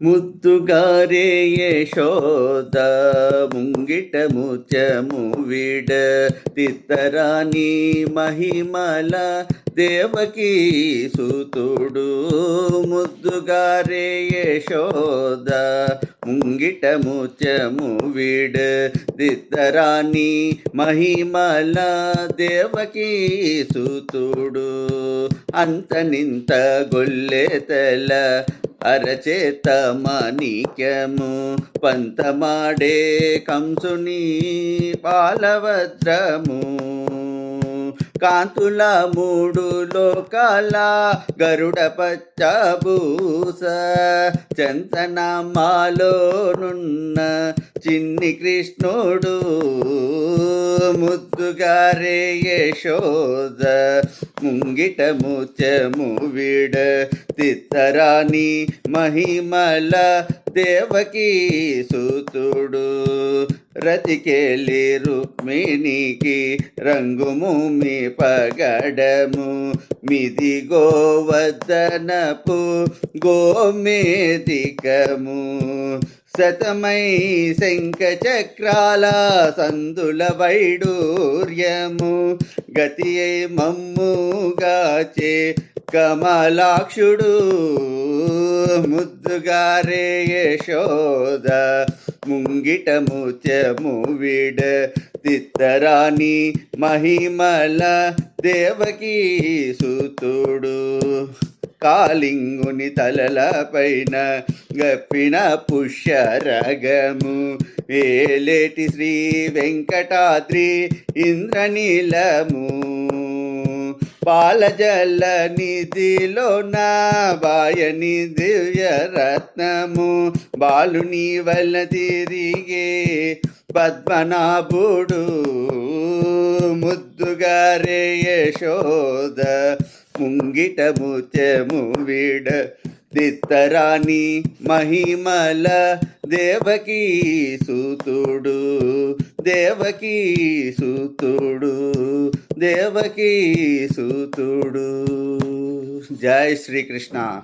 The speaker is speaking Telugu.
ముద్దుగారే యశోద ముంగిట ముత్యము విడ తిత్తరాని మహిమల దేవకీ సుతుడు. ముద్దుగారే యశోద ముంగిట ముత్యము విడ తిత్తరాని మహిమల దేవకీ సుతుడు. అంతనింత గొల్లెతల అరచేత మాణిక్యము పంతమాడే కంసుని పాలవద్రము. కాంతుల మూడు లోకాల గరుడ పచ్చభూస చందనమాలోనున్న చిన్ని కృష్ణుడు. ముద్దుగారే యశోద ముంగిట ముత్యము విడ తిత్తరాని మహిమల దేవకీ సుతుడు. రతికేలి రుక్మిణికి రంగుమూమి పగడము మిది గోవర్ధనపు గోమేదికము. శతమై శంఖ చక్రాల సందుల వైడూర్యము గతి మమ్ముగాచే కమలాక్షుడు. ముద్దుగారే యశోద ముంగిట ముత్యము విడ తిత్తరాని మహిమల దేవకీ సుతుడు. కాలింగుని తలల పైన గప్పిన పుష్యరగము వేలేటి శ్రీ వెంకటాద్రి ఇంద్రనీలము. పాలజల నిధిలో నా బాయని దివ్యరత్నము బాలుని వల్ల తిరిగే పద్మనాభుడు. ముద్దుగారే యశోద ముంగిట ముత్యము విడ తిత్తరాని మహిమల దేవకీ సుతుడు. దేవకీ సుతుడు దేవకీ సుతుడు. జై శ్రీకృష్ణ.